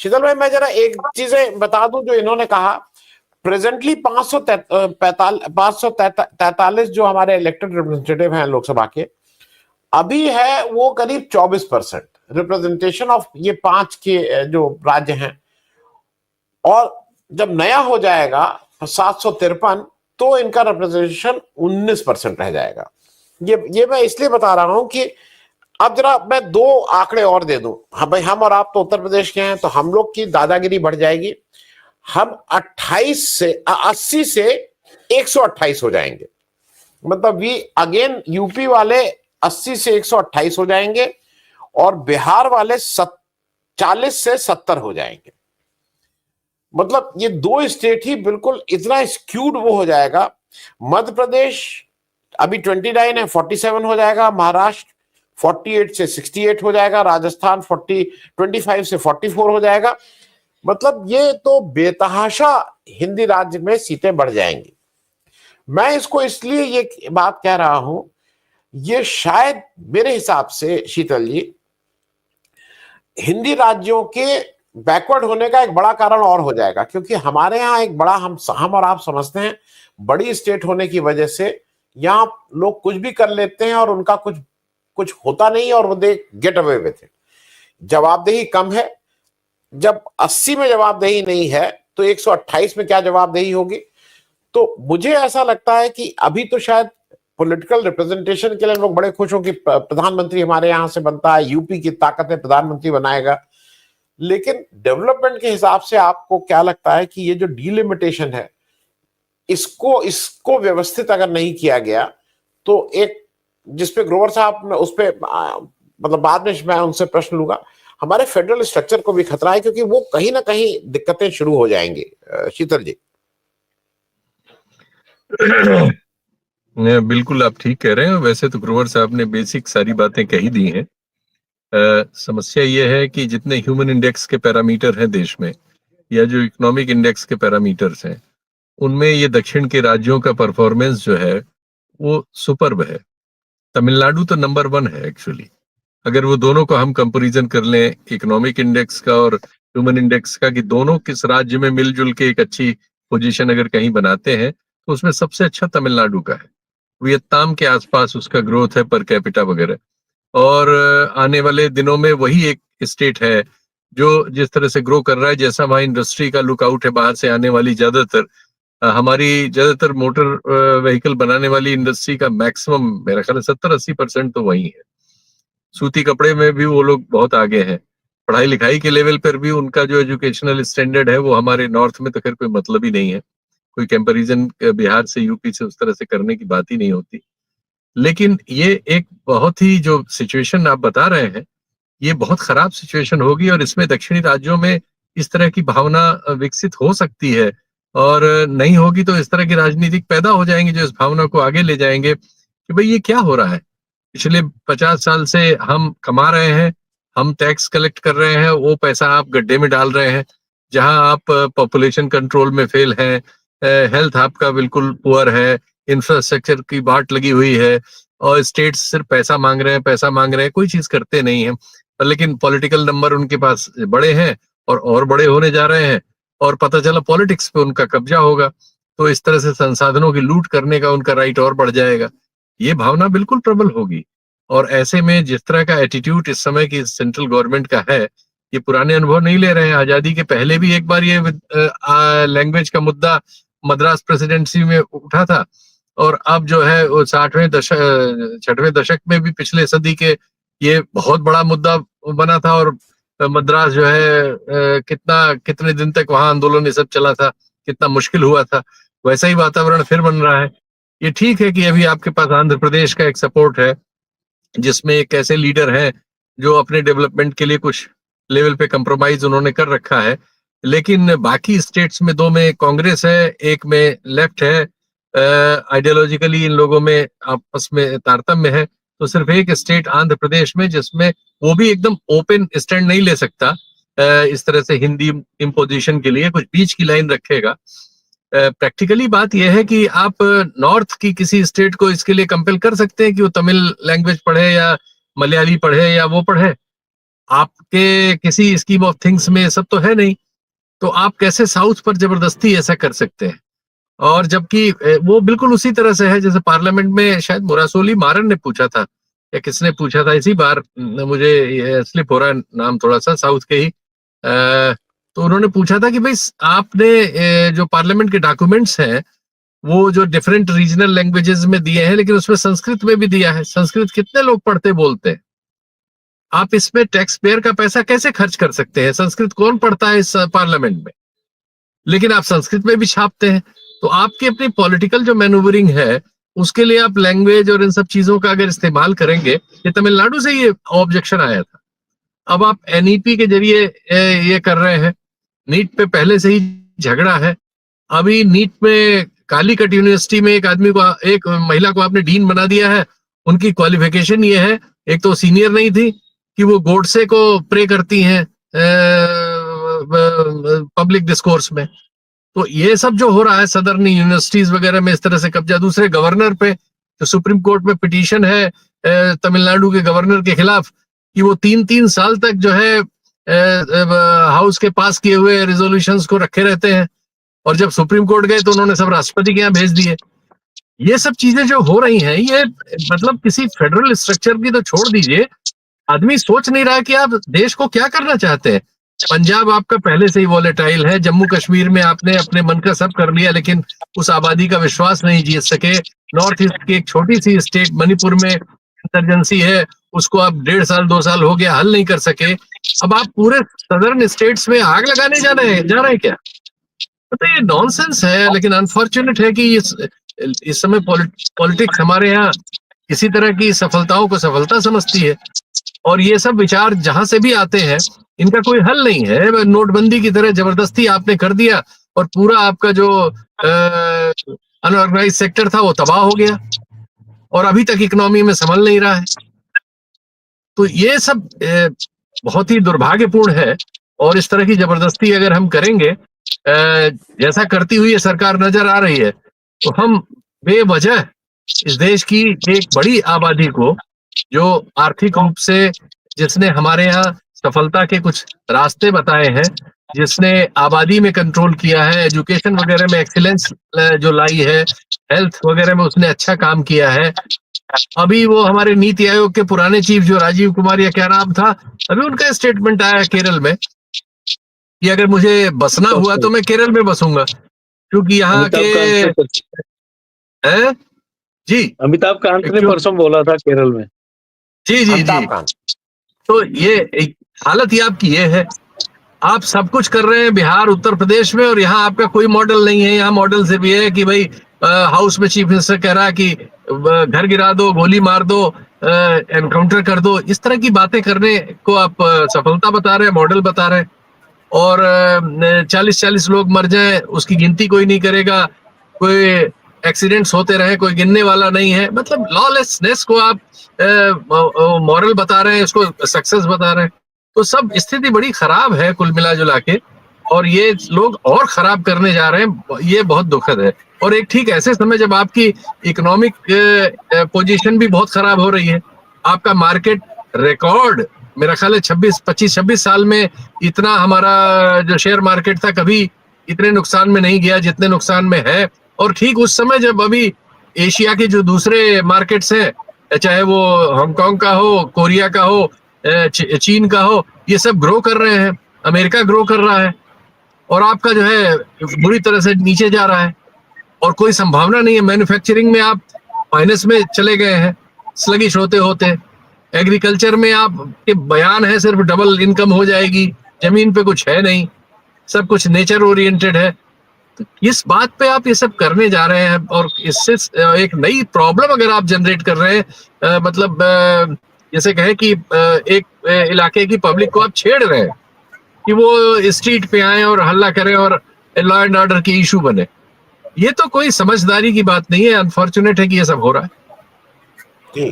शीतल भाई, मैं जरा एक चीजें बता दूं जो इन्होंने कहा। प्रेजेंटली 543 जो हमारे इलेक्टेड रिप्रेजेंटेटिव हैं लोकसभा के, अभी है वो करीब 24% रिप्रेजेंटेशन ऑफ ये 5 के जो राज्य हैं। और जब नया हो जाएगा 753, तो इनका रिप्रेजेंटेशन 19% रह जाएगा। ये मैं इसलिए बता रहा हूं कि अब जरा मैं 2 आंकड़े और दे दूं। हाँ भाई, हम और आप तो उत्तर प्रदेश के हैं, तो हम लोग की दादागिरी बढ़ जाएगी। हम 80 से 128 हो जाएंगे। मतलब वी अगेन, यूपी वाले 80 से 128 हो जाएंगे और बिहार वाले 40 से 70 हो जाएंगे। मतलब ये 2 स्टेट ही बिल्कुल इतना स्क्यूड वो हो जाएगा। मध्य प्रदेश अभी 29 है, 47 हो जाएगा। महाराष्ट्र 48 से 68 हो जाएगा। राजस्थान 25 से 44 हो जाएगा। मतलब ये तो बेतहाशा हिंदी राज्य में सीटें बढ़ जाएंगी। मैं इसको इसलिए ये बात कह रहा हूं, ये शायद मेरे हिसाब से शीतल जी, हिंदी राज्यों के बैकवर्ड होने का एक बड़ा कारण और हो जाएगा। क्योंकि हमारे यहाँ एक बड़ा, हम और आप समझते हैं, बड़ी स्टेट होने की वजह से यहाँ लोग कुछ भी कर लेते हैं और उनका कुछ होता नहीं और वो they get away with it. जवाबदेही कम है। जब 80 में जवाबदेही नहीं है तो 128 में क्या जवाबदेही होगी? तो मुझे ऐसा लगता है कि अभी तो शायद पॉलिटिकल रिप्रेजेंटेशन के लिए लोग बड़े खुश हो कि प्रधानमंत्री हमारे यहां से बनता है, यूपी की ताकत है, प्रधानमंत्री बनाएगा। लेकिन डेवलपमेंट के हिसाब से आपको क्या लगता है कि ये जो डिलिमिटेशन है, इसको व्यवस्थित अगर नहीं किया गया तो एक, जिसपे ग्रोवर साहब उस पे मतलब बाद में मैं उनसे प्रश्न लूंगा, हमारे फेडरल स्ट्रक्चर को भी खतरा है, क्योंकि वो कहीं ना कहीं दिक्कतें शुरू हो जाएंगी। शीतल जी। बिल्कुल आप ठीक कह रहे हैं। वैसे तो ग्रोवर साहब ने बेसिक सारी बातें कही दी हैं। समस्या यह है कि जितने ह्यूमन इंडेक्स के पैरामीटर हैं देश में, या जो इकोनॉमिक इंडेक्स के पैरामीटर्स हैं, उनमें ये दक्षिण के राज्यों का परफॉर्मेंस जो है वो सुपर्ब है। तमिलनाडु तो नंबर 1 है एक्चुअली। अगर वो दोनों को हम कंपैरिजन कर लें, इकोनॉमिक इंडेक्स का और ह्यूमन इंडेक्स का, कि दोनों किस राज्य में मिलजुल के एक अच्छी पोजीशन अगर कहीं बनाते हैं, तो उसमें सबसे अच्छा तमिलनाडु का है। वियतनाम के आसपास उसका ग्रोथ है पर कैपिटा वगैरह। और आने वाले दिनों में वही एक स्टेट है जो जिस तरह से ग्रो कर रहा है, जैसा वहां इंडस्ट्री का लुकआउट है बाहर से आने वाली, हमारी ज्यादातर मोटर व्हीकल बनाने वाली इंडस्ट्री का मैक्सिमम मेरा ख्याल है 70-80% तो वही है। सूती कपड़े में भी वो लोग बहुत आगे हैं। पढ़ाई लिखाई के लेवल पर भी उनका जो एजुकेशनल स्टैंडर्ड है वो हमारे नॉर्थ में तो खैर कोई मतलब ही नहीं है। कोई कंपैरिजन बिहार से यूपी से उस तरह से करने की बात ही नहीं होती। लेकिन ये एक बहुत ही, जो सिचुएशन आप बता रहे हैं, ये बहुत खराब सिचुएशन होगी और इसमें दक्षिणी राज्यों में इस तरह की भावना विकसित हो सकती है। और नहीं होगी तो इस तरह की राजनीतिक पैदा हो जाएंगे जो इस भावना को आगे ले जाएंगे कि भाई ये क्या हो रहा है। पिछले 50 साल से हम कमा रहे हैं, हम टैक्स कलेक्ट कर रहे हैं, वो पैसा आप गड्ढे में डाल रहे हैं। जहां आप पॉपुलेशन कंट्रोल में फेल हैं, हेल्थ आपका बिल्कुल पुअर है, इंफ्रास्ट्रक्चर की बाट लगी हुई है, और स्टेट्स सिर्फ पैसा मांग रहे हैं, पैसा मांग रहे हैं, कोई चीज करते नहीं है। लेकिन पॉलिटिकल नंबर उनके पास बड़े हैं और बड़े होने जा रहे हैं, और पता चला पॉलिटिक्स पे उनका कब्जा होगा, तो इस तरह से संसाधनों की लूट करने का उनका राइट और बढ़ जाएगा। ये भावना बिल्कुल प्रबल होगी। और ऐसे में जिस तरह का एटीट्यूड इस समय की सेंट्रल गवर्नमेंट का है, ये पुराने अनुभव नहीं ले रहे हैं। आजादी के पहले भी एक बार ये लैंग्वेज का मुद्दा मद्रास प्रेसिडेंसी में उठा था, और अब जो है वो 60वें दशक में भी पिछले सदी के ये बहुत बड़ा मुद्दा बना था। और मद्रास जो है कितने दिन तक वहां आंदोलन ये सब चला था, कितना मुश्किल हुआ था। वैसा ही वातावरण फिर बन रहा है। ये ठीक है कि अभी आपके पास आंध्र प्रदेश का एक सपोर्ट है, जिसमें एक ऐसे लीडर हैं जो अपने डेवलपमेंट के लिए कुछ लेवल पे कंप्रोमाइज उन्होंने कर रखा है। लेकिन बाकी स्टेट्स में 2 में कांग्रेस है, एक में लेफ्ट है। आइडियोलॉजिकली इन लोगों में आपस में तारतम्य है। तो सिर्फ एक स्टेट आंध्र प्रदेश में, जिसमें वो भी एकदम ओपन स्टैंड नहीं ले सकता इस तरह से हिंदी इम्पोजिशन के लिए, कुछ बीच की लाइन रखेगा। प्रैक्टिकली बात यह है कि आप नॉर्थ की किसी स्टेट को इसके लिए कंपेल कर सकते हैं कि वो तमिल लैंग्वेज पढ़े या मलयाली पढ़े या वो पढ़े? आपके किसी स्कीम ऑफ थिंग्स में सब तो है नहीं, तो आप कैसे साउथ पर जबरदस्ती ऐसा कर सकते हैं? और जबकि वो बिल्कुल उसी तरह से है जैसे पार्लियामेंट में शायद मुरासोली मारन ने पूछा था या किसने पूछा था इसी बार, मुझे स्लिप हो रहा है नाम थोड़ा सा, साउथ के ही, तो उन्होंने पूछा था कि भाई आपने जो पार्लियामेंट के डॉक्यूमेंट्स हैं वो जो डिफरेंट रीजनल लैंग्वेजेस में दिए हैं, लेकिन उसमें संस्कृत में भी दिया है, संस्कृत कितने लोग पढ़ते बोलते हैं? आप इसमें टैक्स पेयर का पैसा कैसे खर्च कर सकते हैं? संस्कृत कौन पढ़ता है इस पार्लियामेंट में? लेकिन आप संस्कृत में भी छापते हैं। तो आपकी अपनी पॉलिटिकल जो मैनूवरिंग है उसके लिए आप लैंग्वेज और इन सब चीजों का अगर इस्तेमाल करेंगे, ये तमिलनाडु से ये ऑब्जेक्शन आया था। अब आप एनईपी के जरिए ये कर रहे हैं। नीट पे पहले से ही झगड़ा है। अभी नीट में कालीकट यूनिवर्सिटी में एक महिला को आपने डीन बना दिया है। उनकी क्वालिफिकेशन ये है, एक तो सीनियर नहीं थी, कि वो गोडसे को प्रे करती हैं पब्लिक डिस्कोर्स में। तो ये सब जो हो रहा है सदर्न यूनिवर्सिटीज वगैरह में इस तरह से कब्जा, दूसरे गवर्नर पे तो सुप्रीम कोर्ट में पिटीशन है तमिलनाडु के गवर्नर के खिलाफ कि वो 3-3 साल तक जो है हाउस के पास किए हुए रेजोल्यूशंस को रखे रहते हैं, और जब सुप्रीम कोर्ट गए तो उन्होंने सब राष्ट्रपति के यहाँ भेज दिए। ये सब चीजें जो हो रही हैं, ये मतलब किसी फेडरल स्ट्रक्चर की तो छोड़ दीजिए, आदमी सोच नहीं रहा कि आप देश को क्या करना चाहते हैं। पंजाब आपका पहले से ही वॉलेटाइल है, जम्मू कश्मीर में आपने अपने मन का सब कर लिया, लेकिन उस आबादी का विश्वास नहीं जीत सके। नॉर्थ ईस्ट की एक छोटी सी स्टेट मणिपुर में इंसर्जेंसी है, उसको आप 1.5 साल 2 साल हो गया हल नहीं कर सके। अब आप पूरे सदर्न स्टेट्स में आग लगाने जा रहे हैं क्या? तो ये नॉनसेंस है। लेकिन अनफॉर्चुनेट है कि इस समय पॉलिटिक्स हमारे यहाँ किसी तरह की सफलताओं को सफलता समझती है, और ये सब विचार जहां से भी आते हैं इनका कोई हल नहीं है। नोटबंदी की तरह जबरदस्ती आपने कर दिया और पूरा आपका जो अनऑर्गेनाइज सेक्टर था वो तबाह हो गया, और अभी तक इकोनॉमी में संभल नहीं रहा है। तो ये सब बहुत ही दुर्भाग्यपूर्ण है, और इस तरह की जबरदस्ती अगर हम करेंगे जैसा करती हुई ये सरकार नजर आ रही है, तो हम बेवजह इस देश की एक बड़ी आबादी को, जो आर्थिक रूप से जिसने हमारे यहाँ सफलता के कुछ रास्ते बताए हैं, जिसने आबादी में कंट्रोल किया है, एजुकेशन वगैरह में एक्सीलेंस जो लाई है, हेल्थ वगैरह में उसने अच्छा काम किया है। अभी वो हमारे नीति आयोग के पुराने चीफ जो राजीव कुमार या क्या नाम था, अभी उनका स्टेटमेंट आया केरल में कि अगर मुझे बसना हुआ तो मैं केरल में बसूंगा, क्योंकि यहाँ के जी अमिताभ कांत ने परसों बोला था केरल में। जी जी जी। तो ये हालत ही आपकी ये है, आप सब कुछ कर रहे हैं बिहार उत्तर प्रदेश में, और यहाँ आपका कोई मॉडल नहीं है। यहाँ मॉडल सिर्फ ये है कि भाई हाउस में चीफ मिनिस्टर कह रहा है कि घर गिरा दो, गोली मार दो, एनकाउंटर कर दो, इस तरह की बातें करने को आप सफलता बता रहे हैं, मॉडल बता रहे हैं। और 40-40 लोग मर जाएं उसकी गिनती कोई नहीं करेगा, कोई एक्सीडेंट्स होते रहे कोई गिनने वाला नहीं है। मतलब लॉलेसनेस को आप मॉरल बता रहे हैं, इसको सक्सेस बता रहे हैं। तो सब स्थिति बड़ी खराब है कुल मिला जुला के, और ये लोग और खराब करने जा रहे हैं, ये बहुत दुखद है। और एक ठीक ऐसे समय जब आपकी इकोनॉमिक पोजीशन भी बहुत खराब हो रही है, आपका मार्केट रिकॉर्ड मेरा ख्याल है 25-26 साल में इतना हमारा जो शेयर मार्केट था कभी इतने नुकसान में नहीं गया जितने नुकसान में है। और ठीक उस समय जब अभी एशिया के जो दूसरे मार्केट्स हैं, चाहे वो हांगकांग का हो, कोरिया का हो, चीन का हो, ये सब ग्रो कर रहे हैं, अमेरिका ग्रो कर रहा है, और आपका जो है बुरी तरह से नीचे जा रहा है, और कोई संभावना नहीं है। मैन्युफैक्चरिंग में आप माइनस में चले गए हैं स्लगिश होते होते। एग्रीकल्चर में आपके बयान है सिर्फ डबल इनकम हो जाएगी, जमीन पे कुछ है नहीं, सब कुछ नेचर ओरिएंटेड है। तो इस बात पे आप ये सब करने जा रहे हैं, और इससे एक नई प्रॉब्लम अगर आप जनरेट कर रहे हैं, मतलब जैसे कहे कि एक इलाके की पब्लिक को आप छेड़ रहे हैं कि वो स्ट्रीट पे आए और हल्ला करें और लॉ एंड ऑर्डर की इशू बने। ये तो कोई समझदारी की बात नहीं है। अनफॉर्चुनेट है कि ये सब हो रहा है। जी